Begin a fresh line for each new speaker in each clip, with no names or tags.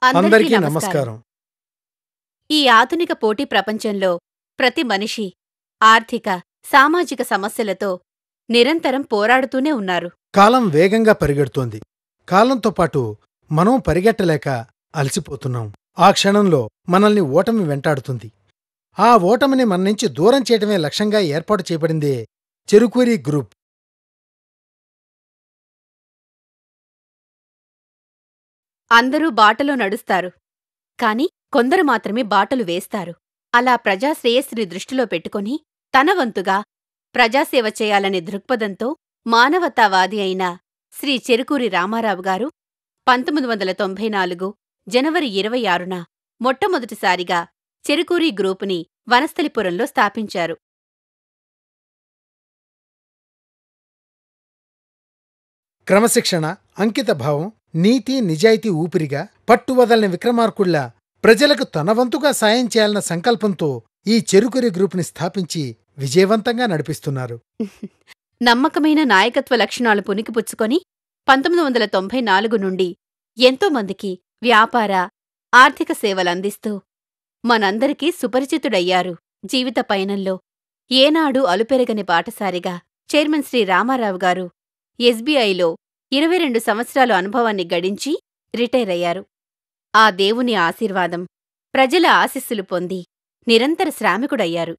అందరికీ
అందరికీ
నమస్కారం.
నమస్కారం.
ఈ ఆధునిక పోటీ ప్రపంచంలో ప్రతి మనిషి ఆర్థిక, సామాజిక సమస్యలతో నిరంతరం పోరాడుతూనే ఉన్నారు.
కాలం వేగంగా పరిగెడుతోంది. కాలంతో పాటు మనం పరిగెట్టలేక అలసిపోతున్నాం. ఆ క్షణంలో మనల్ని ఓటమి వెంటాడుతుంది. ఆ ఓటమిని మన నుంచి దూరం చేయటమే లక్ష్యంగా ఏర్పాటు చేయబడిందే చెరుకూరి గ్రూప్.
అందరూ బాటలో నడుస్తారు. కాని కొందరు మాత్రమే బాటలు వేస్తారు. అలా ప్రజా శ్రేయస్సుని దృష్టిలో పెట్టుకుని తన వంతుగా ప్రజాసేవ చేయాలనే దృక్పథంతో మానవతావాది అయిన శ్రీ చెరుకూరి రామారావు గారు 1994 జనవరి 26న మొట్టమొదటిసారిగా చెరుకూరి గ్రూపుని వనస్థలిపురంలో స్థాపించారు.
క్రమశిక్షణ, అంకితభావం, నీతి నిజాయితీ ఊపిరిగా పట్టువదలని విక్రమార్కుల్లా ప్రజలకు తన వంతుగా సాయం చేయాలన్న సంకల్పంతో ఈ చెరుకూరి గ్రూపుని స్థాపించి విజయవంతంగా నడిపిస్తున్నారు.
నమ్మకమైన నాయకత్వ లక్షణాలు పుణికిపుచ్చుకొని 1994 నుండి ఎంతోమందికి వ్యాపార, ఆర్థిక సేవలందిస్తూ మనందరికీ సుపరిచితుడయ్యారు. జీవిత పయనంలో ఏనాడు అలుపెరగని బాటసారిగా చైర్మన్ శ్రీ రామారావు గారు ఎస్బీఐలో 22 సంవత్సరాలు అనుభవాన్ని గడించి రిటైర్ అయ్యారు. ఆ దేవుని ఆశీర్వాదం, ప్రజల ఆశీస్సులు పొంది నిరంతర శ్రామికుడయ్యారు.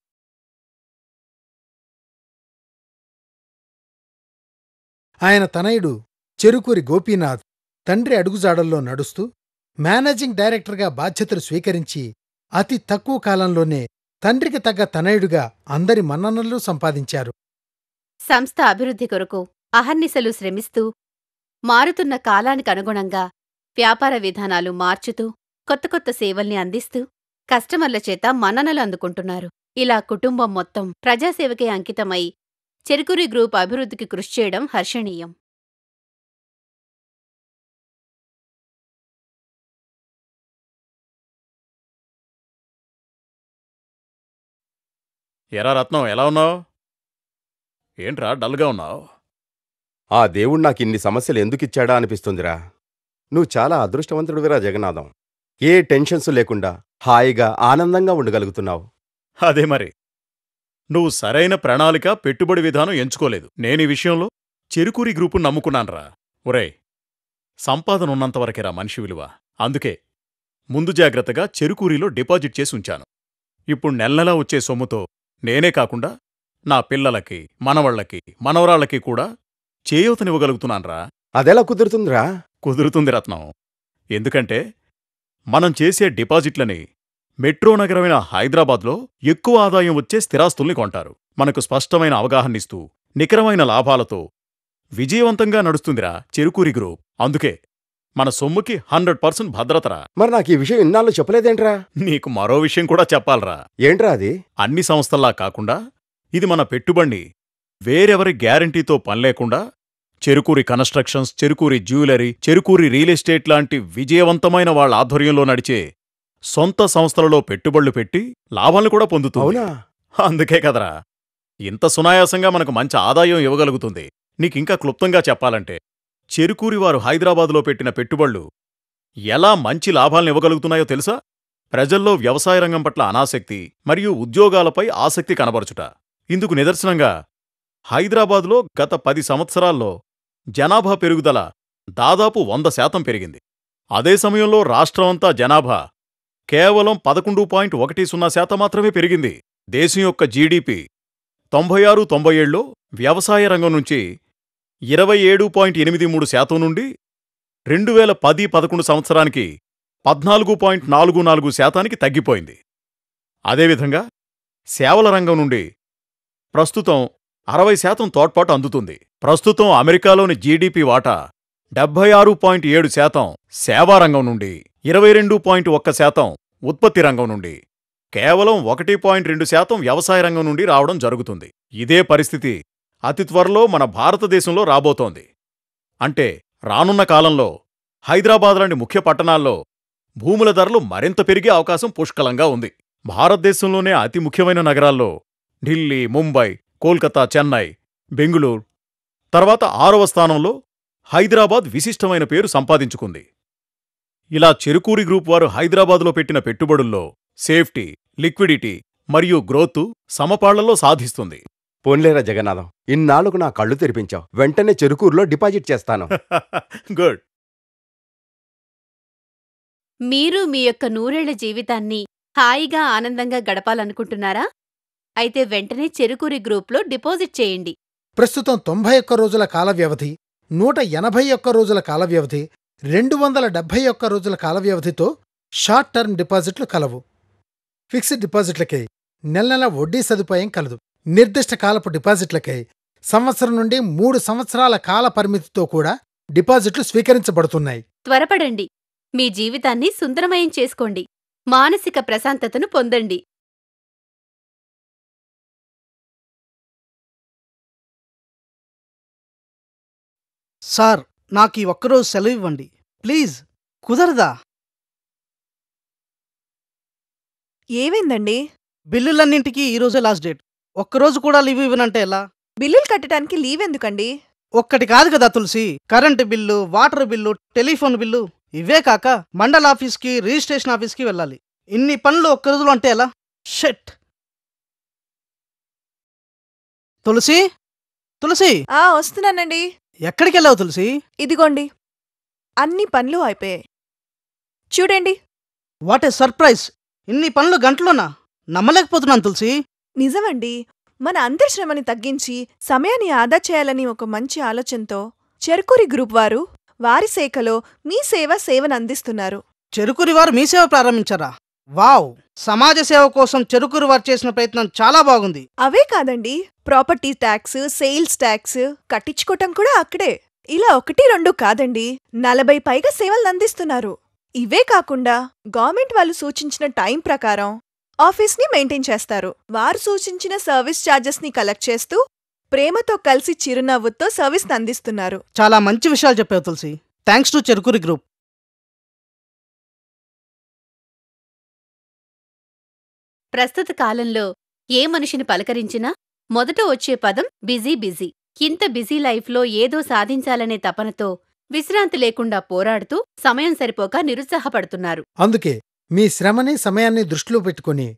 ఆయన తనయుడు చెరుకూరి గోపీనాథ్ తండ్రి అడుగుజాడల్లో నడుస్తూ మేనేజింగ్ డైరెక్టర్గా బాధ్యతలు స్వీకరించి అతి తక్కువ కాలంలోనే తండ్రికి తగ్గ తనయుడిగా అందరి మన్ననలు సంపాదించారు.
సంస్థ అభివృద్ధి కొరకు అహర్నిశలు శ్రమిస్తూ మారుతున్న కాలానికనుగుణంగా వ్యాపార విధానాలు మార్చుతూ కొత్త కొత్త సేవల్ని అందిస్తూ కస్టమర్ల చేత మన్ననలు అందుకుంటున్నారు. ఇలా కుటుంబం మొత్తం ప్రజాసేవకే అంకితమై చెరుకూరి గ్రూప్ అభివృద్ధికి కృషి చేయడం హర్షణీయం.
ఎరా రత్నం, ఎలా ఉన్నావు? ఏంట్రా డల్గా ఉన్నావు?
ఆ దేవుడు నాకిన్ని సమస్యలు ఎందుకిచ్చాడా అనిపిస్తుందిరా. నువ్వు చాలా అదృష్టవంతుడివిరా జగన్నాథం. ఏ టెన్షన్స్ లేకుండా హాయిగా ఆనందంగా ఉండగలుగుతున్నావు.
అదే మరి, నువ్వు సరైన ప్రణాళిక, పెట్టుబడి విధానం ఎంచుకోలేదు. నేనీ విషయంలో చెరుకూరి గ్రూపు నమ్ముకున్నాన్రా. ఒరేయ్, సంపాదన ఉన్నంతవరకేరా మనిషి విలువ. అందుకే ముందు జాగ్రత్తగా చెరుకూరిలో డిపాజిట్ చేసి ఉంచాను. ఇప్పుడు నెలనెలా వచ్చే సొమ్ముతో నేనే కాకుండా నా పిల్లలకి, మనవళ్లకి, మనవరాళ్లకి కూడా చేయూతనివ్వగలుగుతున్నాన్రా.
అదెలా కుదురుతుందిరా?
కుదురుతుంది రత్నం. ఎందుకంటే మనం చేసే డిపాజిట్లని మెట్రో నగరమైన హైదరాబాద్లో ఎక్కువ ఆదాయం వచ్చే స్థిరాస్తుల్ని కొంటారు. మనకు స్పష్టమైన అవగాహనిస్తూ నికరమైన లాభాలతో విజయవంతంగా నడుస్తుందిరా చెరుకూరి గ్రూప్. అందుకే మన సొమ్ముకి 100% భద్రతరా.
మరి నాకు ఈ విషయం ఇన్నాళ్ళు చెప్పలేదేంట్రా?
నీకు మరో విషయం కూడా చెప్పాలరా.
ఏంట్రా అది?
అన్ని సంస్థల్లా కాకుండా ఇది మన పెట్టుబడి వేరెవరి గ్యారంటీతో పనిలేకుండా Cherukuri constructions, Cherukuri jewellery, Cherukuri real estate లాంటి విజయవంతమైన వాళ్ళ ఆధ్వర్యంలో నడిచే సొంత సంస్థలలో పెట్టుబడులు పెట్టి లాభాలను కూడా పొందుతుంది.
అవునా?
అందుకే కదరా ఇంత సునాయాసంగా మనకు మంచి ఆదాయం ఇవ్వగలుగుతుంది. నీకింకా క్లుప్తంగా చెప్పాలంటే చెరుకూరి వారు హైదరాబాదులో పెట్టిన పెట్టుబడులు ఎలా మంచి లాభాలనివ్వగలుగుతున్నాయో తెలుసా? ప్రజల్లో వ్యవసాయ రంగం పట్ల అనాసక్తి మరియు ఉద్యోగాలపై ఆసక్తి కనబరుచుట. ఇందుకు నిదర్శనంగా హైదరాబాదులో గత 10 సంవత్సరాల్లో జనాభా పెరుగుదల దాదాపు 100% పెరిగింది. అదే సమయంలో రాష్ట్రమంతా జనాభా కేవలం 11.10% మాత్రమే పెరిగింది. దేశం యొక్క జీడీపీ 96-97లో వ్యవసాయ రంగం నుంచి 27.83% నుండి 2010-11 సంవత్సరానికి 14.44% తగ్గిపోయింది. అదేవిధంగా సేవల రంగం నుండి ప్రస్తుతం 60% తోడ్పాటు అందుతుంది. ప్రస్తుతం అమెరికాలోని జీడీపీ వాటా 76.7%, సేవారంగం నుండి 22.1%, ఉత్పత్తి రంగం నుండి కేవలం 1.2% వ్యవసాయ రంగం నుండి రావడం జరుగుతుంది. ఇదే పరిస్థితి అతి త్వరలో మన భారతదేశంలో రాబోతోంది. అంటే రానున్న కాలంలో హైదరాబాద్ లాంటి ముఖ్య పట్టణాల్లో భూముల ధరలు మరింత పెరిగే అవకాశం పుష్కలంగా ఉంది. భారతదేశంలోనే అతి ముఖ్యమైన నగరాల్లో ఢిల్లీ, ముంబై, కోల్కతా, చెన్నై, బెంగుళూరు తర్వాత 6వ స్థానంలో హైదరాబాద్ విశిష్టమైన పేరు సంపాదించుకుంది. ఇలా చెరుకూరి గ్రూప్ వారు హైదరాబాదులో పెట్టిన పెట్టుబడుల్లో సేఫ్టీ, లిక్విడిటీ మరియు గ్రోత్ సమపాళ్లలో సాధిస్తుంది.
పోన్లేరా జగన్నాథం, ఇన్నాళ్లకు నా కళ్ళు తెరిపించావు. వెంటనే చెరుకూరులో డిపాజిట్ చేస్తాను.
గుడ్.
మీరు మీ యొక్క నూరేళ్ల జీవితాన్ని హాయిగా ఆనందంగా గడపాలనుకుంటున్నారా? అయితే వెంటనే చెరుకూరి గ్రూప్లో డిపాజిట్ చేయండి.
ప్రస్తుతం 91 రోజుల కాల వ్యవధి, 181 రోజుల కాల వ్యవధి, 271 రోజుల కాల వ్యవధితో షార్ట్ టర్మ్ డిపాజిట్లు కలవు. ఫిక్స్డ్ డిపాజిట్లకై నెల నెల వడ్డీ సదుపాయం కలదు. నిర్దిష్ట కాలపు డిపాజిట్లకై సంవత్సరం నుండి 3 సంవత్సరాల కాల పరిమితితో కూడా డిపాజిట్లు స్వీకరించబడుతున్నాయి.
త్వరపడండి, మీ జీవితాన్ని సుందరమయం చేసుకోండి, మానసిక ప్రశాంతతను పొందండి.
సార్, నాకు ఈ ఒక్కరోజు సెలవు ఇవ్వండి ప్లీజ్. కుదరదా?
ఏమైందండి?
బిల్లులన్నింటికీ ఈరోజే లాస్ట్ డేట్. ఒక్కరోజు కూడా లీవ్ ఇవ్వనంటే ఎలా?
బిల్లులు కట్టడానికి లీవ్ ఎందుకండి?
ఒక్కటి కాదు కదా Tulasi, current bill, water bill, telephone bill, ఇవే కాక మండల ఆఫీస్కి, రిజిస్ట్రేషన్ ఆఫీస్కి వెళ్ళాలి. ఇన్ని పనులు ఒక్క రోజులో అంటే ఎలా? షెట్. తులసి, తులసి,
వస్తున్నానండి.
ఎక్కడికి వెళ్ళావు తులసి?
ఇదిగోండి, అన్ని పనులు అయిపోయాయి. చూడండి.
What a surprise! ఇన్ని పనులు గంటలోనా? నమ్మలేకపోతున్నాను తులసి.
నిజమండి. మన అందరి శ్రమని తగ్గించి సమయాన్ని ఆదా చేయాలని ఒక మంచి ఆలోచనతో చెరుకూరి గ్రూప్ వారు వారి శాఖలో మీ సేవను అందిస్తున్నారు.
చెరుకూరి వారు మీ సేవ ప్రారంభించారా? వావ్! సమాజ సేవ కోసం చెరుకూరి వారు చేసిన ప్రయత్నం చాలా బాగుంది.
అవే కాదండి, ప్రాపర్టీ ట్యాక్స్, సేల్స్ ట్యాక్స్ కట్టించుకోవటం కూడా అక్కడే. ఇలా 1-2 కాదండి, 40 పైగా సేవలను అందిస్తున్నారు. ఇవే కాకుండా గవర్నమెంట్ వాళ్ళు సూచించిన టైం ప్రకారం ఆఫీస్ని మెయింటైన్ చేస్తారు. వారు సూచించిన సర్వీస్ ఛార్జెస్ని కలెక్ట్ చేస్తూ ప్రేమతో కలిసి చిరునవ్వుతో సర్వీస్ని అందిస్తున్నారు.
చాలా మంచి విషయాలు చెప్పావు Tulasi. Thanks to Cherukuri group.
ప్రస్తుత కాలంలో ఏ మనిషిని పలకరించినా మొదట వచ్చే పదం బిజీ బిజీ. ఇంత బిజీ లైఫ్లో ఏదో సాధించాలనే తపనతో విశ్రాంతి లేకుండా పోరాడుతూ సమయం సరిపోక నిరుత్సాహపడుతున్నారు.
అందుకే మీ శ్రమని, సమయాన్ని దృష్టిలో పెట్టుకుని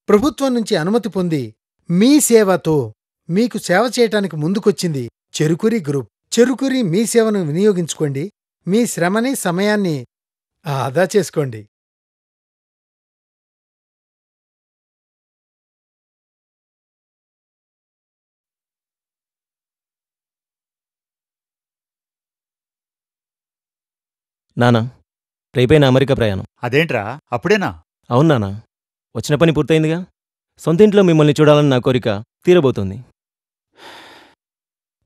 ప్రభుత్వం నుంచి అనుమతి పొంది మీ సేవతో మీకు సేవ చేయటానికి ముందుకొచ్చింది చెరుకూరి గ్రూప్. చెరుకూరి మీ సేవను వినియోగించుకోండి, మీ శ్రమని, సమయాన్ని ఆదా చేసుకోండి.
నానా, రేపైనా అమెరికా ప్రయాణం.
అదేంట్రా, అప్పుడేనా?
అవును నానా, వచ్చిన పని పూర్తయిందిగా. సొంత ఇంట్లో మిమ్మల్ని చూడాలని నా కోరిక తీరబోతోంది.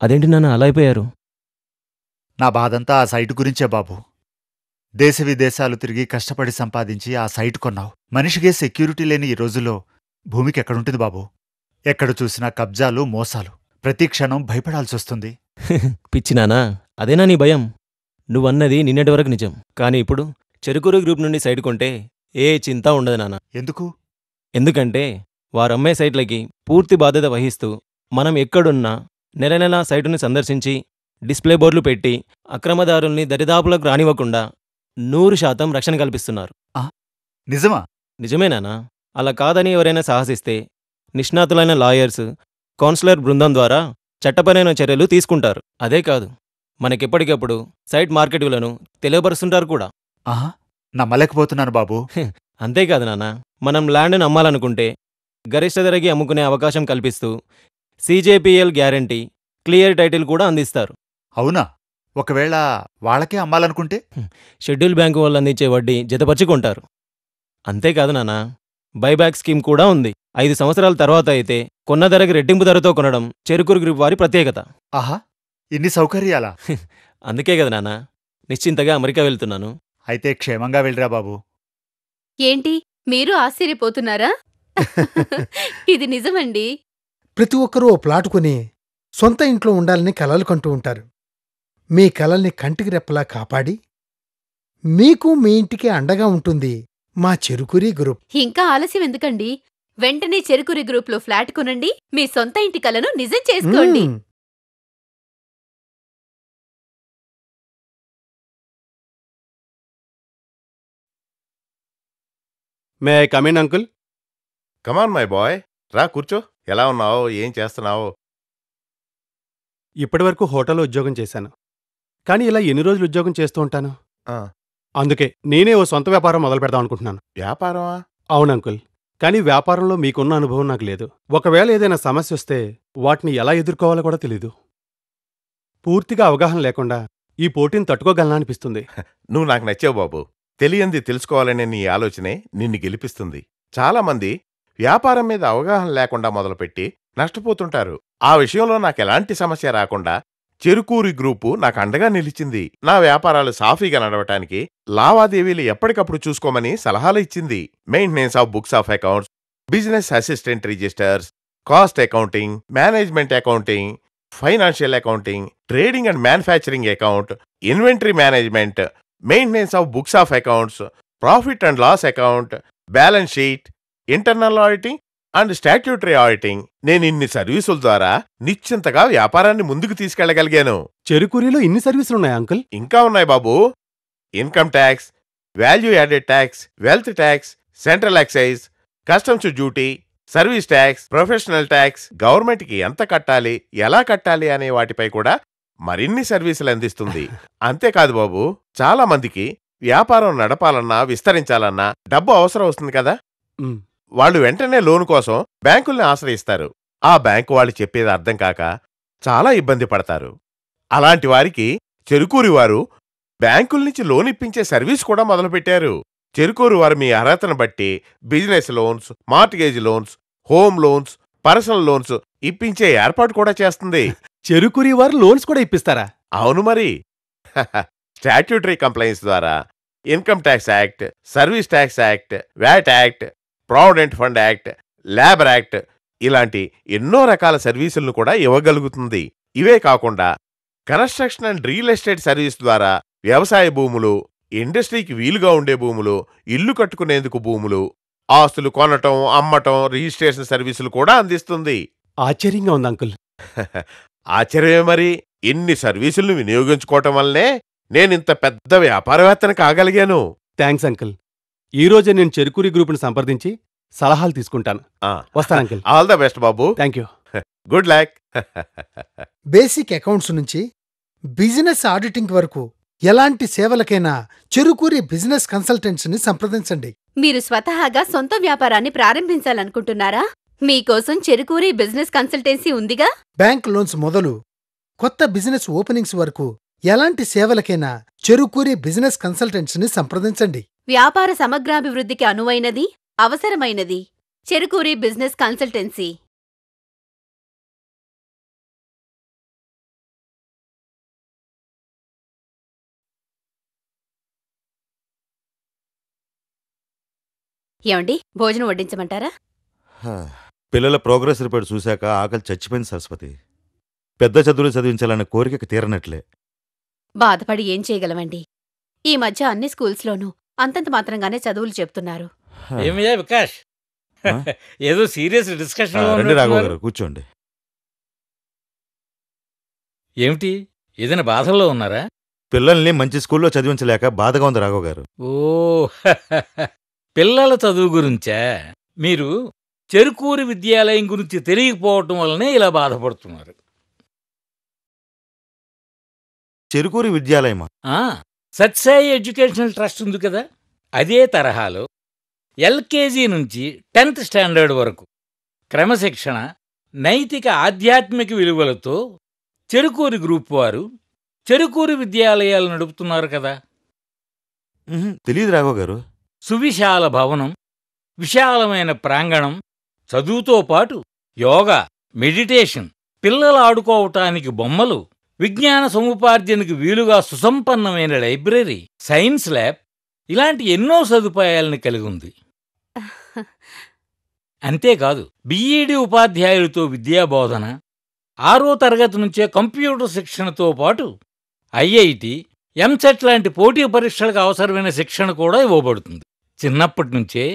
అదేంటి నాన్న అలా అయిపోయారు?
నా బాధంతా ఆ సైటు గురించే బాబు. దేశ విదేశాలు తిరిగి కష్టపడి సంపాదించి ఆ సైటు కొన్నావు. మనిషికే సెక్యూరిటీ లేని ఈ రోజుల్లో భూమికెక్కడుంటుంది బాబు? ఎక్కడ చూసినా కబ్జాలు, మోసాలు. ప్రతి క్షణం భయపడాల్సొస్తుంది.
పిచ్చి నానా, అదేనా నీ భయం? నువ్వన్నది నిన్నటి వరకు నిజం. కానీ ఇప్పుడు చెరుకూరు గ్రూప్ నుండి సైట్ కొంటే ఏ చింత ఉండదు నాన్న.
ఎందుకు?
ఎందుకంటే వారమ్మే సైట్లకి పూర్తి బాధ్యత వహిస్తూ మనం ఎక్కడున్నా నెల నెలా సైటుని సందర్శించి డిస్ప్లే బోర్డులు పెట్టి అక్రమదారుల్ని దరిదాపులకు రానివ్వకుండా 100% రక్షణ కల్పిస్తున్నారు.
నిజమా?
నిజమేనానా? అలా కాదని ఎవరైనా సాహసిస్తే నిష్ణాతులైన లాయర్స్, కౌన్సిలర్ బృందం ద్వారా చట్టపరమైన చర్యలు తీసుకుంటారు. అదే కాదు, మనకెప్పటికప్పుడు సైట్ మార్కెట్ విలువను తెలియపరుస్తుంటారు కూడా.
నమ్మలేకపోతున్నాను బాబు.
అంతేకాదు నాన్న, మనం ల్యాండ్ను అమ్మాలనుకుంటే గరిష్ట ధరకి అమ్ముకునే అవకాశం కల్పిస్తూ CJPL గ్యారంటీ, క్లియర్ టైటిల్ కూడా అందిస్తారు.
అవునా? ఒకవేళ వాళ్ళకే అమ్మాలనుకుంటే?
షెడ్యూల్ బ్యాంకు వాళ్ళు అందించే వడ్డీ జతపరుచుకుంటారు. అంతేకాదు నాన్న, బైబ్యాక్ స్కీమ్ కూడా ఉంది. 5 సంవత్సరాల తర్వాత అయితే కొన్న ధరకి రెట్టింపు ధరతో కొనడం చెరుకూరు గ్రూప్ వారి ప్రత్యేకత.
ఆహా, ఇన్ని సౌకర్యాలా?
అందుకే కదా నాన్న నిశ్చింతగా అమెరికా వెళ్తున్నాను.
అయితే క్షేమంగా వెళ్ళరా బాబు.
ఏంటి, మీరు ఆశ్చర్యపోతున్నారా? ఇది నిజమండి.
ప్రతి ఒక్కరూ ఓ ప్లాటు కొని సొంత ఇంట్లో ఉండాలని కలలు కంటూ ఉంటారు. మీ కలల్ని కంటికి రెప్పలా కాపాడి మీకు, మీ ఇంటికి అండగా ఉంటుంది మా చెరుకూరి గ్రూప్.
ఇంకా ఆలస్యం ఎందుకండి? వెంటనే చెరుకూరి గ్రూప్లో ఫ్లాట్ కొనండి, మీ సొంత ఇంటి కలను నిజం చేసుకోండి.
May I come in uncle?
Come on my boy, రా కూర్చో. ఎలా ఉన్నావు? ఏం చేస్తున్నావు?
ఇప్పటివరకు హోటల్లో ఉద్యోగం చేశాను. కానీ ఇలా ఎన్ని రోజులు ఉద్యోగం చేస్తూ ఉంటాను. అందుకే నేనే ఓ సొంత వ్యాపారం మొదలు పెడదాం అనుకుంటున్నాను.
వ్యాపారమా?
అవును అంకుల్. కానీ వ్యాపారంలో మీకున్న అనుభవం నాకు లేదు. ఒకవేళ ఏదైనా సమస్య వస్తే వాటిని ఎలా ఎదుర్కోవాలో కూడా తెలీదు. పూర్తిగా అవగాహన లేకుండా ఈ పోటీని తట్టుకోగలనా అనిపిస్తుంది.
నువ్వు నాకు నచ్చావు బాబు. తెలియంది తెలుసుకోవాలనే నీ ఆలోచనే నిన్ను గెలిపిస్తుంది. చాలామంది వ్యాపారం మీద అవగాహన లేకుండా మొదలుపెట్టి నష్టపోతుంటారు. ఆ విషయంలో నాకెలాంటి సమస్య రాకుండా చెరుకూరి గ్రూపు నాకు అండగా నిలిచింది. నా వ్యాపారాలు సాఫీగా నడవటానికి లావాదేవీలు ఎప్పటికప్పుడు చూసుకోమని సలహాలు ఇచ్చింది. Maintenance of books of accounts, business assistant registers, cost accounting, management accounting, financial accounting, trading and manufacturing account, inventory management, maintenance of books of accounts, profit and loss account, balance sheet, internal auditing and statutory auditing. నేను ఇన్ని సర్వీసుల ద్వారా నిశ్చింతగా వ్యాపారాన్ని ముందుకు తీసుకెళ్లగలిగాను.
చెరుకూరిలో ఇన్ని సర్వీసులున్నాయా uncle?
ఇంకా ఉన్నాయి బాబు. Income tax, value added tax, wealth tax, central excise, customs duty, service tax, professional tax, గవర్నమెంట్కి ఎంత కట్టాలి, ఎలా కట్టాలి అనే వాటిపై కూడా మరిన్ని సర్వీసులు అందిస్తుంది. అంతేకాదు బాబు, చాలా మందికి వ్యాపారం నడపాలన్నా విస్తరించాలన్నా డబ్బు అవసరం వస్తుంది కదా. వాళ్ళు వెంటనే లోను కోసం బ్యాంకుల్ని ఆశ్రయిస్తారు. ఆ బ్యాంకు వాళ్ళు చెప్పేది అర్థం కాక చాలా ఇబ్బంది పడతారు. అలాంటి వారికి చెరుకూరి వారు బ్యాంకుల నుంచి లోన్ ఇప్పించే సర్వీస్ కూడా మొదలుపెట్టారు. చెరుకూరి వారు మీ అర్హతను బట్టి business loans, mortgage loans, home loans, personal loans ఇప్పించే ఏర్పాటు కూడా చేస్తుంది.
చెరుకూరి వారు లోన్స్ కూడా ఇప్పిస్తారా?
అవును మరి. స్టాట్యూటరీ కంప్లైంట్స్ ద్వారా income tax act, service tax act, VAT act, provident fund act, labour act ఇలాంటి ఎన్నో రకాల సర్వీసులను కూడా ఇవ్వగలుగుతుంది. ఇవే కాకుండా construction and real estate service ద్వారా వ్యవసాయ భూములు, ఇండస్ట్రీకి వీలుగా ఉండే భూములు, ఇల్లు కట్టుకునేందుకు భూములు, ఆస్తులు కొనటం, అమ్మటం, రిజిస్ట్రేషన్ సర్వీసులు కూడా అందిస్తుంది.
ఆశ్చర్యంగా ఉంది అంకుల్.
ఆశ్చర్యమే మరి. ఇన్ని సర్వీసులను వినియోగించుకోవటం వల్లనే నేనింత పెద్ద వ్యాపారవేత్తను కాగలిగాను.
Thanks uncle. ఈ రోజే నేను చెరుకూరి గ్రూప్ని సంప్రదించి సలహాలు తీసుకుంటాను. వస్తాను uncle.
All the best Babu.
Thank you.
Good luck.
Basic accounts నుంచి బిజినెస్ ఆడిటింగ్ వరకు ఎలాంటి సేవలకైనా చెరుకూరి బిజినెస్ కన్సల్టెంట్స్ని సంప్రదించండి.
మీరు స్వతహాగా సొంత వ్యాపారాన్ని ప్రారంభించాలనుకుంటున్నారా? మీకోసం చెరుకూరి బిజినెస్ కన్సల్టెన్సీ ఉందిగా.
బ్యాంక్ లోన్స్ మొదలు కొత్త బిజినెస్ ఓపెనింగ్స్ వరకు ఎలాంటి సేవలకైనా చెరుకూరి బిజినెస్ కన్సల్టెంట్స్ని సంప్రదించండి.
వ్యాపార సమగ్రాభివృద్ధికి అనువైనది, అవసరమైనది చెరుకూరి బిజినెస్ కన్సల్టెన్సీ. ఏమండి, భోజనం వడ్డించమంటారా?
పిల్లల ప్రోగ్రెస్ రిపోర్ట్ చూశాక ఆకలి చచ్చిపోయింది సరస్వతి. పెద్ద చదువులు చదివించాలన్న కోరికకి తీరనట్లే.
బాధపడి ఏం చేయగలమండి? ఈ మధ్య అన్ని స్కూల్స్లోనూ అంతంత మాత్రంగానే చదువులు చెప్తున్నారు.
ఏమయ్యా వికాష్, ఏదో సీరియస్ డిస్కషన్.
రండి రాఘవ గారు, కూర్చోండి.
ఏమిటి, ఏదైనా బాధల్లో ఉన్నారా?
పిల్లల్ని మంచి స్కూల్లో చదివించలేక బాధగా ఉంది రాఘవ గారు.
ఓ, పిల్లల చదువు గురించా? మీరు చెరుకూరి విద్యాలయం గురించి తెలియకపోవటం వల్లనే ఇలా బాధపడుతున్నారు.
చెరుకూరి విద్యాలయమా?
సత్సాయి ఎడ్యుకేషనల్ ట్రస్ట్ ఉంది కదా, అదే తరహాలో ఎల్కేజీ నుంచి 10th స్టాండర్డ్ వరకు క్రమశిక్షణ, నైతిక ఆధ్యాత్మిక విలువలతో చెరుకూరి గ్రూప్ వారు చెరుకూరి విద్యాలయాలు నడుపుతున్నారు కదా.
తెలీదు రాఘవ గారు.
సువిశాల భవనం, విశాలమైన ప్రాంగణం, చదువుతో పాటు యోగా, మెడిటేషన్, పిల్లలు ఆడుకోవటానికి బొమ్మలు, విజ్ఞాన సముపార్జనకు వీలుగా సుసంపన్నమైన లైబ్రరీ, సైన్స్ ల్యాబ్ ఇలాంటి ఎన్నో సదుపాయాలను కలిగి ఉంది. అంతేకాదు బిఈడి ఉపాధ్యాయులతో విద్యాబోధన, 6వ తరగతి నుంచే కంప్యూటర్ శిక్షణతో పాటు ఐఐటి, ఎంసెట్ లాంటి పోటీ పరీక్షలకు అవసరమైన శిక్షణ కూడా ఇవ్వబడుతుంది. చిన్నప్పటి నుంచే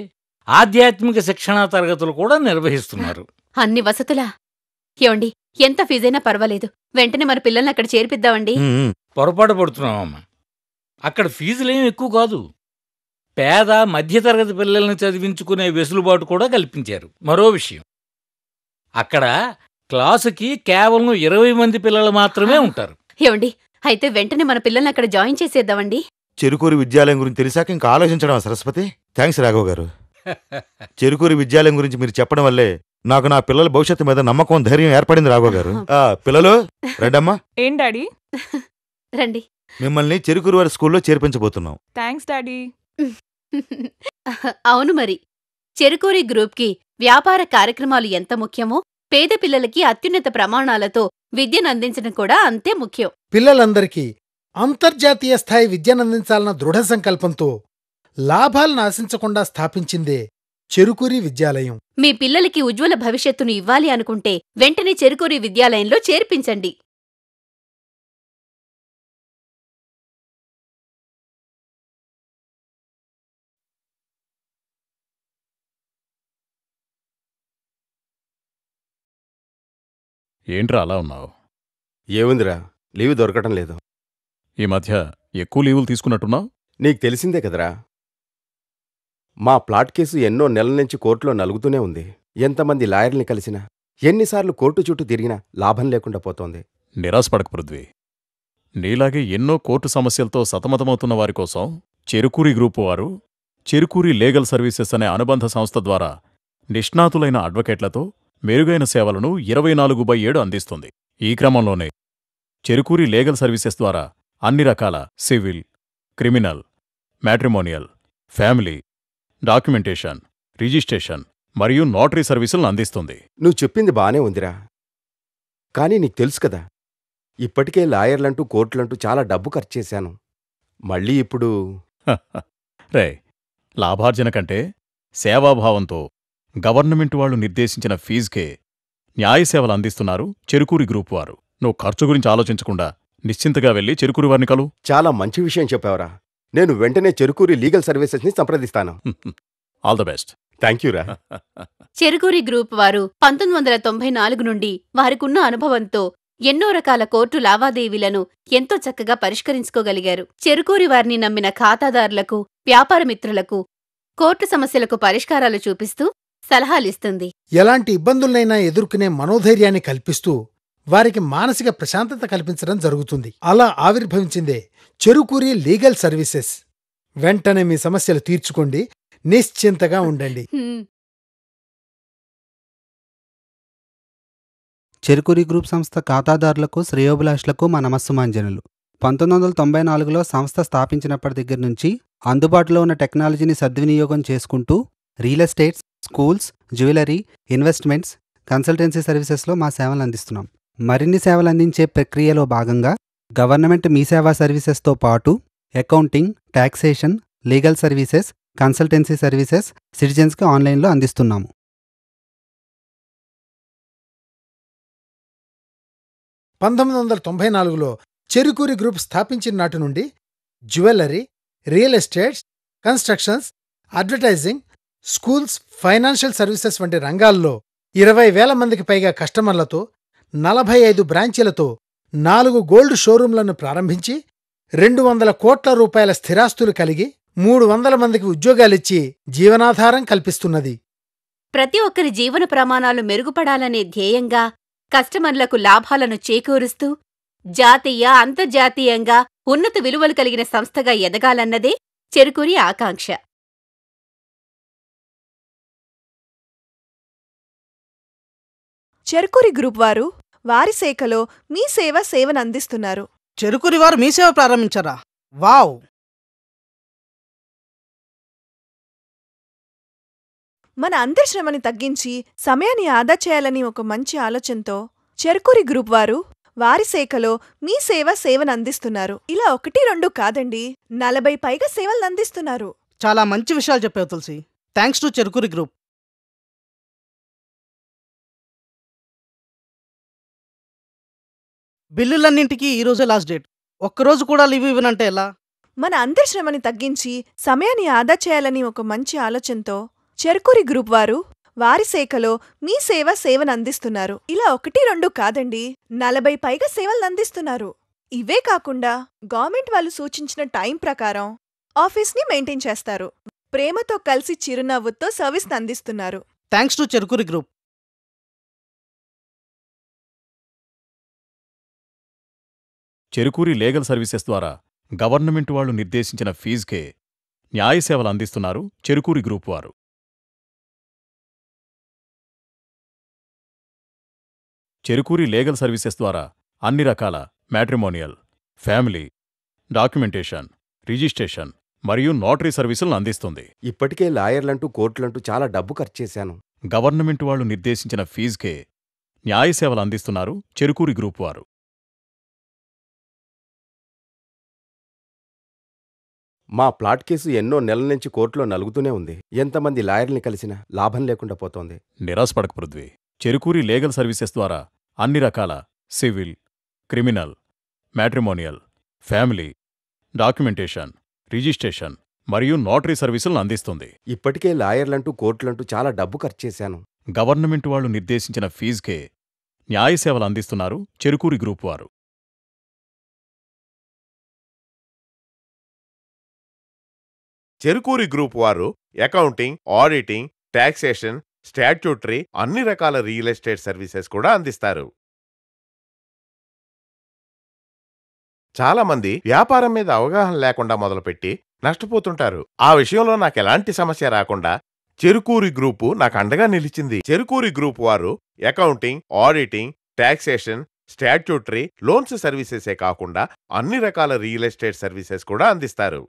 ఆధ్యాత్మిక శిక్షణా తరగతులు కూడా నిర్వహిస్తున్నారు.
అన్ని వసతులా? ఏవండి, ఎంత ఫీజైనా పర్వాలేదు, వెంటనే మన పిల్లల్ని అక్కడ చేర్పిద్దామండి.
పొరపాటు పడుతున్నామమ్మా. అక్కడ ఫీజులేం ఎక్కువ కాదు. పేద మధ్యతరగతి పిల్లల్ని చదివించుకునే వెసులుబాటు కూడా కల్పించారు. మరో విషయం, అక్కడ క్లాసుకి కేవలం 20 మంది పిల్లలు మాత్రమే ఉంటారు.
ఏమండి, అయితే వెంటనే మన పిల్లల్ని అక్కడ జాయిన్ చేసేద్దామండి.
చెరుకూరి విద్యాలయం గురించి తెలిసాక ఇంకా ఆలోచించడం సరస్వతి. థ్యాంక్స్ రాఘవ్ గారు. చెరుకూరి విద్యాలయం గురించి మీరు చెప్పడం వల్లే నాకు నా పిల్లల భవిష్యత్తు మీద నమ్మకం, ధైర్యం ఏర్పడింది రాఘవ్ గారు. పిల్లలు రండమ్మా.
ఏం డాడీ?
రండి.
మిమ్మల్ని చెరుకూరు వారి స్కూల్లో చేర్పించబోతున్నాం.
Thanks daddy.
అవును మరి, చెరుకూరి గ్రూప్కి వ్యాపార కార్యక్రమాలు ఎంత ముఖ్యమో పేద పిల్లలకి అత్యున్నత ప్రమాణాలతో విద్యను అందించడం కూడా అంతే ముఖ్యం.
పిల్లలందరికీ అంతర్జాతీయ స్థాయి విద్యనందించాలన్న దృఢ సంకల్పంతో లాభాలను ఆశించకుండా స్థాపించిందే చెరుకూరి విద్యాలయం.
మీ పిల్లలకి ఉజ్వల భవిష్యత్తును ఇవ్వాలి అనుకుంటే వెంటనే చెరుకూరి విద్యాలయంలో చేర్పించండి.
ఏంట్రా అలా ఉన్నావు?
ఏముందిరా, లీవ్ దొరకటం లేదు.
ఈ మధ్య ఎక్కువ లీవులు తీసుకున్నట్టున్నావు.
నీకు తెలిసిందే కదరా, మా ప్లాట్ కేసు ఎన్నో నెలల నుంచి కోర్టులో నలుగుతూనే ఉంది. ఎంతమంది లాయర్ని కలిసినా, ఎన్నిసార్లు కోర్టు చుట్టూ తిరిగినా లాభం లేకుండా పోతోంది.
నిరాశపడకు పృథ్వీ. నీలాగే ఎన్నో కోర్టు సమస్యలతో సతమతమవుతున్న వారి కోసం చెరుకూరి గ్రూపు వారు చెరుకూరి లీగల్ సర్వీసెస్ అనే అనుబంధ సంస్థ ద్వారా నిష్ణాతులైన అడ్వకేట్లతో మెరుగైన సేవలను 24/7 అందిస్తుంది. ఈ క్రమంలోనే చెరుకూరి లీగల్ సర్వీసెస్ ద్వారా అన్ని రకాల civil, criminal, matrimonial, family, documentation, registration మరియు నోటరీ సర్వీసులను అందిస్తుంది.
నువ్వు చెప్పింది బానే ఉందిరా, కానీ నీకు తెలుసు కదా, ఇప్పటికే లాయర్లంటూ కోర్టులంటూ చాలా డబ్బు ఖర్చు చేశాను. మళ్ళీ ఇప్పుడు
రే, లాభార్జన కంటే సేవాభావంతో గవర్నమెంట్ వాళ్ళు నిర్దేశించిన ఫీజుకే న్యాయసేవలు అందిస్తున్నారు చెరుకూరి గ్రూపు వారు. నువ్వు ఖర్చు గురించి ఆలోచించకుండా నిశ్చింతగా వెళ్ళి చెరుకూరి వారిని కలు.
చాలా మంచి విషయం చెప్పావురా. నేను వెంటనే చెరుకూరి లీగల్ సర్వీసెస్ని సంప్రదిస్తాను.
All the best.
థ్యాంక్ యూరా.
చెరుకూరి గ్రూప్ వారు 1994 నుండి వారికున్న అనుభవంతో ఎన్నో రకాల కోర్టు లావాదేవీలను ఎంతో చక్కగా పరిష్కరించుకోగలిగారు. చెరుకూరి వారిని నమ్మిన ఖాతాదారులకు, వ్యాపారమిత్రులకు కోర్టు సమస్యలకు పరిష్కారాలు చూపిస్తూ సలహాలిస్తుంది.
ఎలాంటి ఇబ్బందులనైనా ఎదుర్కొనే మనోధైర్యాన్ని కల్పిస్తూ వారికి మానసిక ప్రశాంతత కల్పించడం జరుగుతుంది. అలా ఆవిర్భవించిందే చెరుకూరి లీగల్ సర్వీసెస్. వెంటనే మీ సమస్యలు తీర్చుకోండి, నిశ్చింతగా ఉండండి.
చెరుకూరి గ్రూప్ సంస్థ ఖాతాదారులకు, శ్రేయోభిలాషులకు మా నమస్సుమాంజనులు. 1994లో సంస్థ స్థాపించినప్పటి దగ్గర నుంచి అందుబాటులో ఉన్న టెక్నాలజీని సద్వినియోగం చేసుకుంటూ real estates, schools, jewellery, investments, consultancy సర్వీసెస్లో మా సేవలు అందిస్తున్నాం. మరిన్ని సేవలు అందించే ప్రక్రియలో భాగంగా గవర్నమెంట్ మీ సేవా సర్వీసెస్తో పాటు accounting, taxation, legal services, consultancy services సిటిజన్స్కి ఆన్లైన్లో అందిస్తున్నాము.
లో చెరుకూరి గ్రూప్ స్థాపించిన నాటి నుండి jewellery, real estates, constructions, advertising, schools, financial services వంటి రంగాల్లో 20,000 మందికి పైగా కస్టమర్లతో 45 బ్రాంచీలతో 4 గోల్డ్ షోరూంలను ప్రారంభించి 200 కోట్ల రూపాయల స్థిరాస్తులు కలిగి 300 మందికి ఉద్యోగాలిచ్చి జీవనాధారం కల్పిస్తున్నది.
ప్రతి ఒక్కరి జీవన ప్రమాణాలు మెరుగుపడాలనే ధ్యేయంగా కస్టమర్లకు లాభాలను చేకూరుస్తూ జాతీయ, అంతర్జాతీయంగా ఉన్నత విలువలు కలిగిన సంస్థగా ఎదగాలన్నదే చెరుకూరి ఆకాంక్ష.
చెరుకూరి గ్రూప్ వారు వారి శాఖలో మీ సేవనందిస్తున్నారు.
చెరుకూరి వారు మీ సేవ ప్రారంభించారా? వావ్!
మన అందరి శ్రమని తగ్గించి సమయాన్ని ఆదా చేయాలని ఒక మంచి ఆలోచనతో చెరుకూరి గ్రూప్ వారు వారి శాఖలో మీ సేవనందిస్తున్నారు. ఇలా 1-2 కాదండి, 40 పైగా సేవలనందిస్తున్నారు.
చాలా మంచి విషయాలు చెప్పావు Tulasi. Thanks to Cherukuri group. బిల్లులన్నింటికీ ఈరోజే లాస్ట్ డేట్. ఒక్కరోజు కూడా లీవ్ ఇవ్వనంటే ఎలా?
మన అందరి శ్రమని తగ్గించి సమయాన్ని ఆదా చేయాలని ఒక మంచి ఆలోచనతో చెరుకూరి గ్రూప్ వారు వారి శాఖలో మీ సేవనందిస్తున్నారు. ఇలా 1-2 కాదండి, 40 పైగా సేవలనందిస్తున్నారు. ఇవే కాకుండా గవర్నమెంట్ వాళ్ళు సూచించిన టైం ప్రకారం ఆఫీస్ని మెయింటైన్ చేస్తారు. ప్రేమతో కలిసి చిరునవ్వుతో సర్వీస్ అందిస్తున్నారు.
Thanks to Cherukuri group.
Cherukuri legal services ద్వారా గవర్నమెంట్ వాళ్ళు నిర్దేశించిన ఫీజుకే న్యాయ సేవలు అందిస్తున్నారు చెరుకూరి గ్రూప్ వారు. చెరుకూరి లీగల్ సర్వీసెస్ ద్వారా అన్ని రకాల మ్యాట్రిమోనియల్, ఫ్యామిలీ, డాక్యుమెంటేషన్, రిజిస్ట్రేషన్ మరియు నోటరీ సర్వీసులను అందిస్తుంది.
ఇప్పటికే లాయర్లంటూ కోర్టులంటూ చాలా డబ్బు ఖర్చు చేశాను.
గవర్నమెంట్ వాళ్ళు నిర్దేశించిన ఫీజుకే న్యాయ సేవలు అందిస్తున్నారు చెరుకూరి గ్రూప్ వారు.
మా ప్లాట్ కేసు ఎన్నో నెలల నుంచి కోర్టులో నలుగుతూనే ఉంది. ఎంతమంది లాయర్ని కలిసినా లాభం లేకుండా పోతోంది.
నిరాశపడక పృథ్వీ. చెరుకూరి లీగల్ సర్వీసెస్ ద్వారా అన్ని రకాల civil, criminal, matrimonial, family, documentation, registration మరియు నోటరీ సర్వీసులను అందిస్తుంది.
ఇప్పటికే లాయర్లంటూ కోర్టులంటూ చాలా డబ్బు ఖర్చు చేశాను.
గవర్నమెంట్ వాళ్ళు నిర్దేశించిన ఫీజుకే న్యాయ సేవలు అందిస్తున్నారు చెరుకూరి గ్రూప్ వారు.
చెరుకూరి గ్రూప్ వారు అకౌంటింగ్, ఆడిటింగ్, టాక్సేషన్, స్టాట్యూటరీ అన్ని రకాల రియల్ ఎస్టేట్ సర్వీసెస్ కూడా అందిస్తారు. చాలా మంది వ్యాపారం మీద అవగాహన లేకుండా మొదలుపెట్టి నష్టపోతుంటారు. ఆ విషయంలో నాకెలాంటి సమస్య రాకుండా చెరుకూరి గ్రూపు నాకు అండగా నిలిచింది. చెరుకూరి గ్రూప్ వారు accounting, auditing, taxation, statutory, loans సర్వీసెసే కాకుండా అన్ని రకాల రియల్ ఎస్టేట్ సర్వీసెస్ కూడా అందిస్తారు.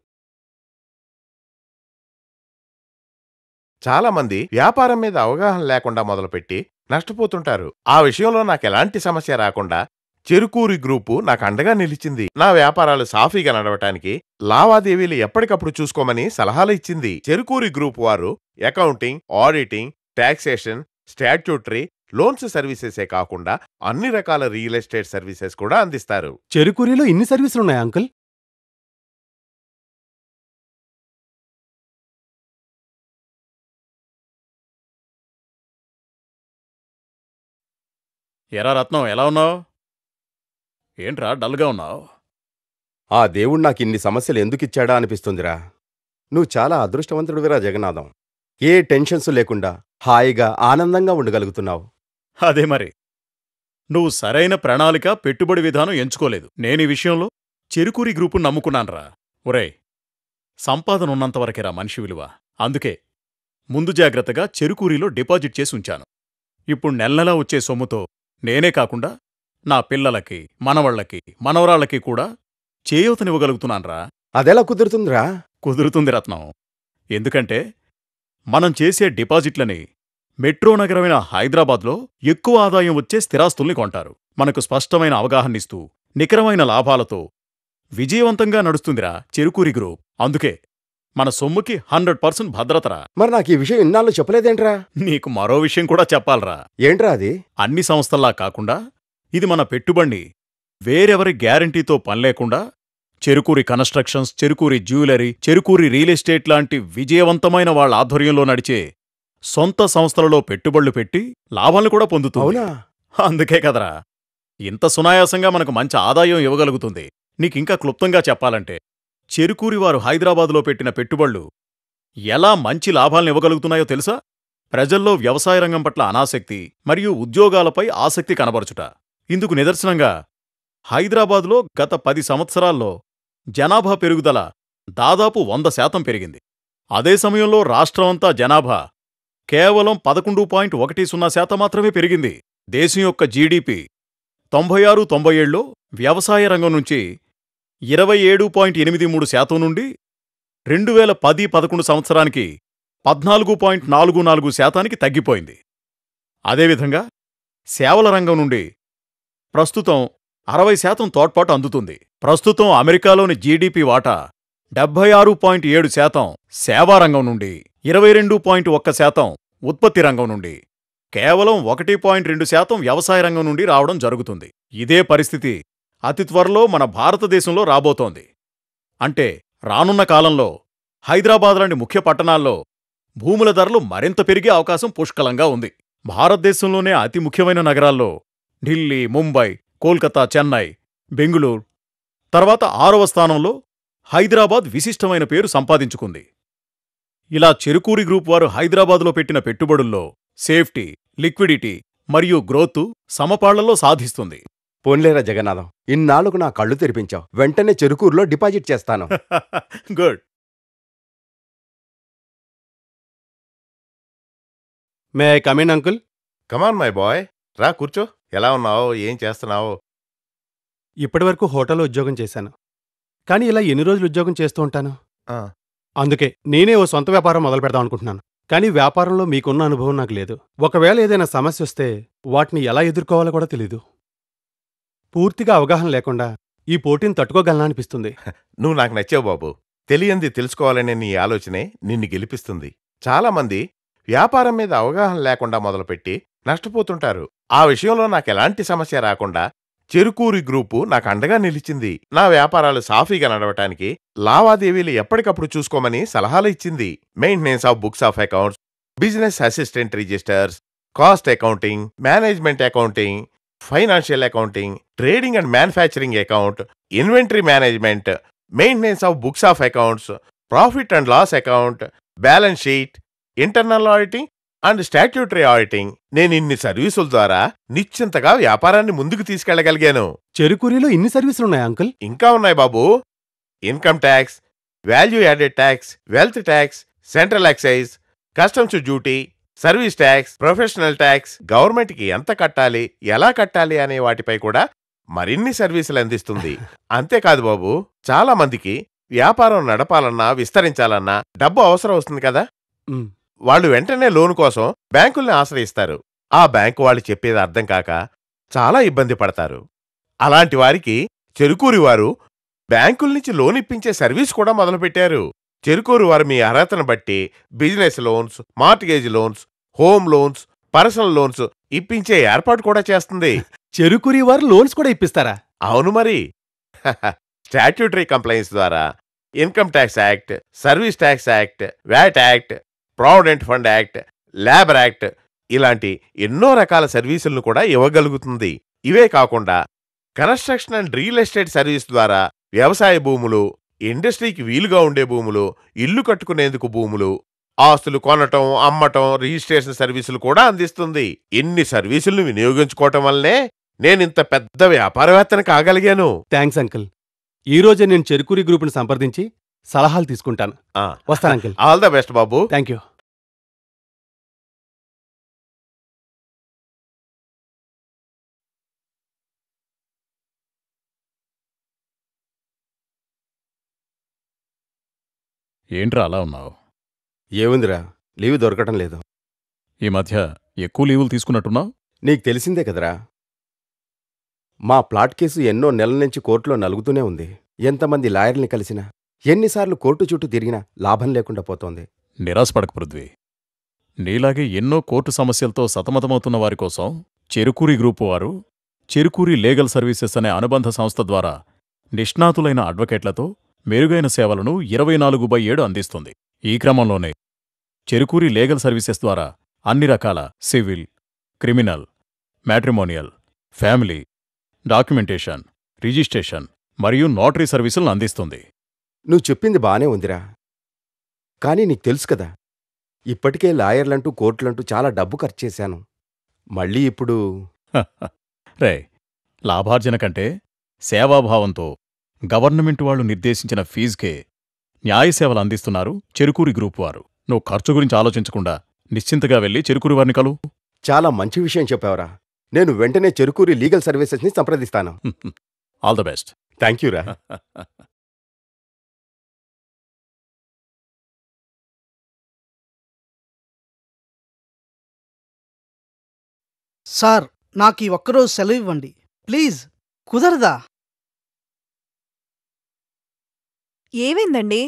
చాలా మంది వ్యాపారం మీద అవగాహన లేకుండా మొదలుపెట్టి నష్టపోతుంటారు. ఆ విషయంలో నాకెలాంటి సమస్య రాకుండా చెరుకూరి గ్రూపు నాకు అండగా నిలిచింది. నా వ్యాపారాలు సాఫీగా నడవటానికి లావాదేవీలు ఎప్పటికప్పుడు చూసుకోమని సలహాలు ఇచ్చింది. చెరుకూరి గ్రూప్ వారు accounting, auditing, taxation, statutory, loans సర్వీసెసే కాకుండా అన్ని రకాల రియల్ ఎస్టేట్ సర్వీసెస్ కూడా అందిస్తారు.
చెరుకూరిలో ఇన్ని సర్వీసులున్నాయా అంకుల్?
ఎరా రత్నం, ఎలా ఉన్నావు? ఏంట్రా డల్గా ఉన్నావు?
ఆ దేవుడు నాకిన్ని సమస్యలు ఎందుకిచ్చాడా అనిపిస్తుందిరా. నువ్వు చాలా అదృష్టవంతుడివిరా జగన్నాథం. ఏ టెన్షన్స్ లేకుండా హాయిగా ఆనందంగా ఉండగలుగుతున్నావు.
అదే మరి, నువ్వు సరైన ప్రణాళిక, పెట్టుబడి విధానం ఎంచుకోలేదు. నేనీ విషయంలో చెరుకూరి గ్రూపును నమ్ముకున్నాన్రా. ఒరేయ్, సంపాదన ఉన్నంతవరకేరా మనిషి విలువ. అందుకే ముందు జాగ్రత్తగా చెరుకూరిలో డిపాజిట్ చేసి ఉంచాను. ఇప్పుడు నెలనెలా వచ్చే సొమ్ముతో నేనే కాకుండా నా పిల్లలకి, మనవళ్లకి, మనవరాళ్లకి కూడా చేయూతనివ్వగలుగుతున్నాన్రా.
అదెలా కుదురుతుందిరా?
కుదురుతుంది రత్నం. ఎందుకంటే మనం చేసే డిపాజిట్లని మెట్రో నగరమైన హైదరాబాద్లో ఎక్కువ ఆదాయం వచ్చే స్థిరాస్తుల్ని కొంటారు. మనకు స్పష్టమైన అవగాహనిస్తూ నికరమైన లాభాలతో విజయవంతంగా నడుస్తుందిరా చెరుకూరి గ్రూప్. అందుకే మన సొమ్ముకి 100% భద్రతరా.
మరి నాకు ఈ విషయం ఇన్నాళ్ళు చెప్పలేదేంట్రా?
నీకు మరో విషయం కూడా చెప్పాలరా.
ఏంట్రా అది?
అన్ని సంస్థల్లా కాకుండా ఇది మన పెట్టుబడి వేరెవరి గ్యారంటీతో పనిలేకుండా Cherukuri constructions, Cherukuri jewellery, Cherukuri real estate లాంటి విజయవంతమైన వాళ్ళ ఆధ్వర్యంలో నడిచే సొంత సంస్థలలో పెట్టుబడులు పెట్టి లాభాలను కూడా పొందుతుంది.
అవునా?
అందుకే కదరా ఇంత సునాయాసంగా మనకు మంచి ఆదాయం ఇవ్వగలుగుతుంది. నీకింకా క్లుప్తంగా చెప్పాలంటే చెరుకూరి వారు హైదరాబాదులో పెట్టిన పెట్టుబడులు ఎలా మంచి లాభాలను ఇవ్వగలుగుతున్నాయో తెలుసా? ప్రజల్లో వ్యవసాయ రంగం పట్ల అనాసక్తి మరియు ఉద్యోగాలపై ఆసక్తి కనబరచుట. ఇందుకు నిదర్శనంగా హైదరాబాదులో గత 10 సంవత్సరాల్లో జనాభా పెరుగుదల దాదాపు 100% పెరిగింది. అదే సమయంలో రాష్ట్రమంతా జనాభా కేవలం 11.10% మాత్రమే పెరిగింది. దేశం యొక్క జీడీపీ 96-97లో వ్యవసాయ రంగం నుంచి 27.83% నుండి 2010-11 సంవత్సరానికి 14.44% తగ్గిపోయింది. అదేవిధంగా సేవల రంగం నుండి ప్రస్తుతం 60% తోడ్పాటు అందుతుంది. ప్రస్తుతం అమెరికాలోని జీడీపీ వాటా 76.7%, సేవారంగం నుండి 22.1%, ఉత్పత్తి రంగం నుండి కేవలం 1.2% వ్యవసాయ రంగం నుండి రావడం జరుగుతుంది. ఇదే పరిస్థితి అతి త్వరలో మన భారతదేశంలో రాబోతోంది. అంటే రానున్న కాలంలో హైదరాబాద్ లాంటి ముఖ్య పట్టణాల్లో భూముల ధరలు మరింత పెరిగే అవకాశం పుష్కలంగా ఉంది. భారతదేశంలోనే అతి ముఖ్యమైన నగరాల్లో ఢిల్లీ, ముంబై, కోల్కతా, చెన్నై, బెంగుళూరు తర్వాత 6వ స్థానంలో హైదరాబాద్ విశిష్టమైన పేరు సంపాదించుకుంది. ఇలా చెరుకూరి గ్రూప్ వారు హైదరాబాదులో పెట్టిన పెట్టుబడుల్లో సేఫ్టీ, లిక్విడిటీ మరియు గ్రోత్ సమపాళ్లలో సాధిస్తుంది.
పోన్లేరా జగన్నాథం, ఇన్నాళ్లకు నా కళ్ళు తెరిపించావు. వెంటనే చెరుకూరులో డిపాజిట్ చేస్తాను.
Good.
May I come in uncle?
Come on my boy, రా కూర్చో. ఎలా ఉన్నావు? ఏం చేస్తున్నావు?
ఇప్పటివరకు హోటల్లో ఉద్యోగం చేశాను. కానీ ఇలా ఎన్ని రోజులు ఉద్యోగం చేస్తూ ఉంటాను. అందుకే నేనే ఓ సొంత వ్యాపారం మొదలు పెడదాం అనుకుంటున్నాను. కానీ వ్యాపారంలో మీకున్న అనుభవం నాకు లేదు. ఒకవేళ ఏదైనా సమస్య వస్తే వాటిని ఎలా ఎదుర్కోవాలో కూడా తెలీదు. పూర్తిగా అవగాహన లేకుండా ఈ పోటీని తట్టుకోగలనా అనిపిస్తుంది.
నువ్వు నాకు నచ్చావు బాబు. తెలియంది తెలుసుకోవాలనే నీ ఆలోచనే నిన్ను గెలిపిస్తుంది. చాలామంది వ్యాపారం మీద అవగాహన లేకుండా మొదలుపెట్టి నష్టపోతుంటారు. ఆ విషయంలో నాకెలాంటి సమస్య రాకుండా చెరుకూరి గ్రూపు నాకు అండగా నిలిచింది. నా వ్యాపారాలు సాఫీగా నడవటానికి లావాదేవీలు ఎప్పటికప్పుడు చూసుకోమని సలహాలు ఇచ్చింది. Maintenance of books of accounts, business assistant registers, cost accounting, management accounting, financial accounting, trading and manufacturing account, inventory management, maintenance of books of accounts, profit and loss account, balance sheet, internal auditing and statutory auditing. నేను ఇన్ని సర్వీసుల ద్వారా నిశ్చింతగా వ్యాపారాన్ని ముందుకు తీసుకెళ్లగలిగాను.
చెరుకూరిలో ఇన్ని సర్వీసులున్నాయా uncle?
ఇంకా ఉన్నాయి బాబు. Income tax, value added tax, wealth tax, central excise, customs duty, service tax, professional tax, గవర్నమెంట్కి ఎంత కట్టాలి, ఎలా కట్టాలి అనే వాటిపై కూడా మరిన్ని సర్వీసులు అందిస్తుంది. అంతేకాదు బాబు, చాలా మందికి వ్యాపారం నడపాలన్నా విస్తరించాలన్నా డబ్బు అవసరం వస్తుంది కదా. వాళ్ళు వెంటనే లోను కోసం బ్యాంకుల్ని ఆశ్రయిస్తారు. ఆ బ్యాంకు వాళ్ళు చెప్పేది అర్థం కాక చాలా ఇబ్బంది పడతారు. అలాంటి వారికి చెరుకూరి వారు బ్యాంకుల నుంచి లోన్ ఇప్పించే సర్వీస్ కూడా మొదలుపెట్టారు. చెరుకూరి వారు మీ అర్హతను బట్టి business loans, mortgage loans, home loans, personal loans ఇప్పించే ఏర్పాటు కూడా చేస్తుంది.
చెరుకూరి వారు లోన్స్ కూడా ఇప్పిస్తారా?
అవును మరి. స్టాట్యూటరీ కంప్లైంట్స్ ద్వారా income tax act, service tax act, VAT act, provident fund act, labour act ఇలాంటి ఎన్నో రకాల సర్వీసులను కూడా ఇవ్వగలుగుతుంది. ఇవే కాకుండా construction and real estate service ద్వారా వ్యవసాయ భూములు, ఇండస్ట్రీకి వీలుగా ఉండే భూములు, ఇల్లు కట్టుకునేందుకు భూములు, ఆస్తులు కొనటం, అమ్మటం, రిజిస్ట్రేషన్ సర్వీసులు కూడా అందిస్తుంది. ఇన్ని సర్వీసులను వినియోగించుకోవటం వల్లనే నేనింత పెద్ద వ్యాపారవేత్తను కాగలిగాను.
Thanks uncle. ఈ రోజే నేను చెరుకూరి గ్రూప్ని సంప్రదించి సలహాలు తీసుకుంటాను. వస్తాను uncle.
All the best Babu.
Thank you.
ఏంట్రా అలా ఉన్నావు?
ఏముందిరా, లీవ్ దొరకటం లేదు.
ఈ మధ్య ఎక్కువ లీవులు తీసుకున్నట్టున్నావు?
నీకు తెలిసిందే కదరా, మా ప్లాట్ కేసు ఎన్నో నెలల నుంచి కోర్టులో నలుగుతూనే ఉంది. ఎంతమంది లాయర్ని కలిసినా, ఎన్నిసార్లు కోర్టు చుట్టూ తిరిగినా లాభం లేకుండా పోతోంది.
నిరాశపడకు పృథ్వీ. నీలాగే ఎన్నో కోర్టు సమస్యలతో సతమతమవుతున్న వారి కోసం చెరుకూరి గ్రూపు వారు చెరుకూరి లీగల్ సర్వీసెస్ అనే అనుబంధ సంస్థ ద్వారా నిష్ణాతులైన అడ్వకేట్లతో మెరుగైన సేవలను 24/7 అందిస్తుంది. ఈ క్రమంలోనే చెరుకూరి లీగల్ సర్వీసెస్ ద్వారా అన్ని రకాల civil, criminal, matrimonial, family, documentation, registration మరియు నోటరీ సర్వీసులను అందిస్తుంది.
నువ్వు చెప్పింది బానే ఉందిరా, కానీ నీకు తెలుసు కదా, ఇప్పటికే లాయర్లంటూ కోర్టులంటూ చాలా డబ్బు ఖర్చు చేశాను. మళ్ళీ ఇప్పుడు
రే, లాభార్జన కంటే సేవాభావంతో గవర్నమెంట్ వాళ్లు నిర్దేశించిన ఫీజుకే న్యాయసేవలు అందిస్తున్నారు చెరుకూరి గ్రూప్ వారు. నువ్వు ఖర్చు గురించి ఆలోచించకుండా నిశ్చింతగా వెళ్ళి చెరుకూరి వారిని కలు.
చాలా మంచి విషయం చెప్పావరా. నేను వెంటనే చెరుకూరి లీగల్ సర్వీసెస్ని సంప్రదిస్తాను.
All the best.
థ్యాంక్ యూరా.
సార్, నాకు ఈ ఒక్కరోజు సెలవు ఇవ్వండి ప్లీజ్. కుదరదా?
ఏమైందండి?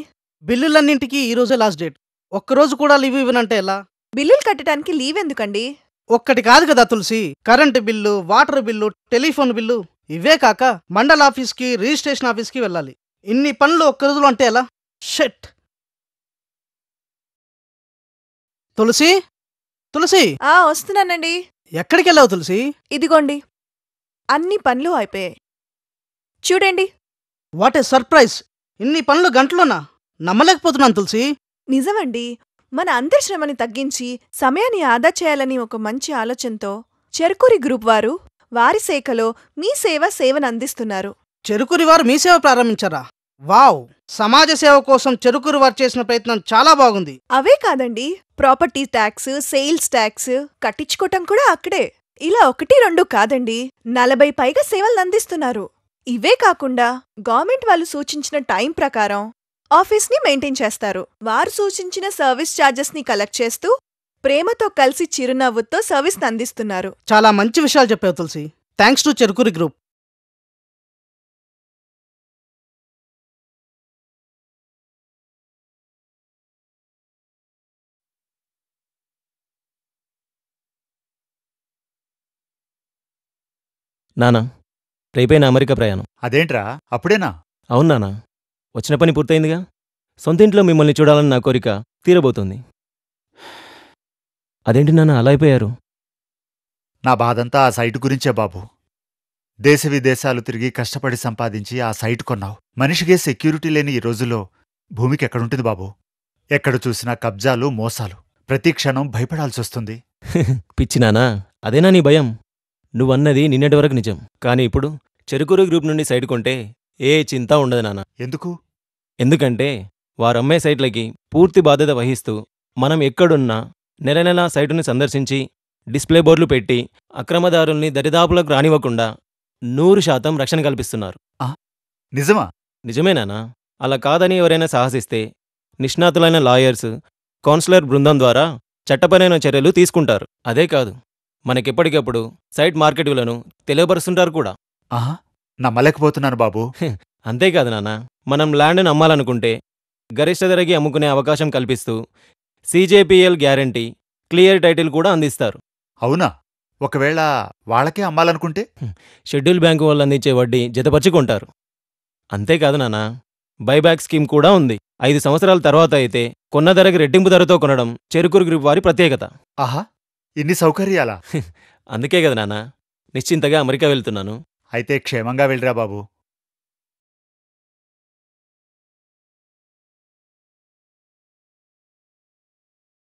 బిల్లులన్నింటికి ఈరోజే లాస్ట్ డేట్. ఒక్కరోజు కూడా లీవ్ ఇవ్వనంటే ఎలా?
బిల్లులు కట్టడానికి లీవ్ ఎందుకండి?
ఒక్కటి కాదు కదా Tulasi, current bill, water bill, telephone bill, ఇవే కాక మండల ఆఫీస్కి, రిజిస్ట్రేషన్ ఆఫీస్కి వెళ్ళాలి. ఇన్ని పనులు ఒక్క రోజులో అంటే ఎలా? షెట్. తులసి, తులసి.
వస్తున్నానండి.
ఎక్కడికి వెళ్ళావు తులసి?
ఇదిగోండి, అన్ని పనులు అయిపోయాయి. చూడండి.
What a surprise! ఇన్ని పనులు గంటలోనా? నమ్మలేకపోతున్నాను తులసి.
నిజమండి. మన అందరి శ్రమని తగ్గించి సమయాన్ని ఆదా చేయాలని ఒక మంచి ఆలోచనతో చెరుకూరి గ్రూప్ వారు వారి శాఖలో మీ సేవను అందిస్తున్నారు.
చెరుకూరి వారు మీ సేవ ప్రారంభించారా? వావ్! సమాజ సేవ కోసం చెరుకూరి వారు చేసిన ప్రయత్నం చాలా బాగుంది.
అవే కాదండి, ప్రాపర్టీ ట్యాక్స్, సేల్స్ ట్యాక్స్ కట్టించుకోవటం కూడా అక్కడే. ఇలా 1-2 కాదండి, 40 పైగా సేవలను అందిస్తున్నారు. ఇవే కాకుండా గవర్నమెంట్ వాళ్ళు సూచించిన టైం ప్రకారం ఆఫీస్ని మెయింటైన్ చేస్తారు. వారు సూచించిన సర్వీస్ ఛార్జెస్ని కలెక్ట్ చేస్తూ ప్రేమతో కలిసి చిరునవ్వుతో సర్వీస్ని అందిస్తున్నారు.
చాలా మంచి విషయాలు చెప్పావు Tulasi. Thanks to Cherukuri group.
నానా, రేపే నా అమెరికా ప్రయాణం.
అదేంట్రా అప్పుడేనా?
అవును నానా, వచ్చిన పని పూర్తయిందిగా. సొంత ఇంట్లో మిమ్మల్ని చూడాలని నా కోరిక తీరబోతోంది. అదేంటి నాన్న అలా అయిపోయారు?
నా బాధంతా ఆ సైటు గురించే బాబు. దేశ విదేశాలు తిరిగి కష్టపడి సంపాదించి ఆ సైటు కొన్నావు. మనిషికే సెక్యూరిటీ లేని ఈ రోజుల్లో భూమికి ఎక్కడుంటుంది బాబు? ఎక్కడ చూసినా కబ్జాలు, మోసాలు. ప్రతి క్షణం భయపడాల్సొస్తుంది.
పిచ్చి నానా, అదేనా నీ భయం? నువ్వన్నది నిన్నటి వరకు నిజం. కానీ ఇప్పుడు చెరుకూరు గ్రూప్ నుండి సైట్ కొంటే ఏ చింత ఉండదు నాన్న.
ఎందుకు?
ఎందుకంటే వారమ్మే సైట్లకి పూర్తి బాధ్యత వహిస్తూ మనం ఎక్కడున్నా నెల నెలా సైటుని సందర్శించి డిస్ప్లే బోర్డులు పెట్టి అక్రమదారుల్ని దరిదాపులకు రానివ్వకుండా 100% రక్షణ కల్పిస్తున్నారు.
నిజమా?
నిజమేనానా? అలా కాదని ఎవరైనా సాహసిస్తే నిష్ణాతులైన లాయర్స్, కౌన్సిలర్ బృందం ద్వారా చట్టపరమైన చర్యలు తీసుకుంటారు. అదే కాదు, మనకెప్పటికప్పుడు సైట్ మార్కెట్ విలువను తెలియపరుస్తుంటారు కూడా.
ఆహా, నమ్మలేకపోతున్నాను బాబు.
అంతేకాదు నాన్న, మనం ల్యాండ్ను అమ్మాలనుకుంటే గరిష్ట ధరకి అమ్ముకునే అవకాశం కల్పిస్తూ CJPL గ్యారంటీ, క్లియర్ టైటిల్ కూడా అందిస్తారు.
అవునా? ఒకవేళ వాళ్ళకే అమ్మాలనుకుంటే?
షెడ్యూల్ బ్యాంకు వాళ్ళు అందించే వడ్డీ జతపరుచుకుంటారు. అంతేకాదు నాన్న, బైబ్యాక్ స్కీమ్ కూడా ఉంది. 5 సంవత్సరాల తర్వాత అయితే కొన్న ధరకి రెట్టింపు ధరతో కొనడం చెరుకూరు గ్రూప్ వారి ప్రత్యేకత.
ఆహా, ఇన్ని సౌకర్యాలా?
అందుకే కదా నాన్న నిశ్చింతగా అమెరికా వెళ్తున్నాను.
అయితే క్షేమంగా వెళ్ళిరా బాబు.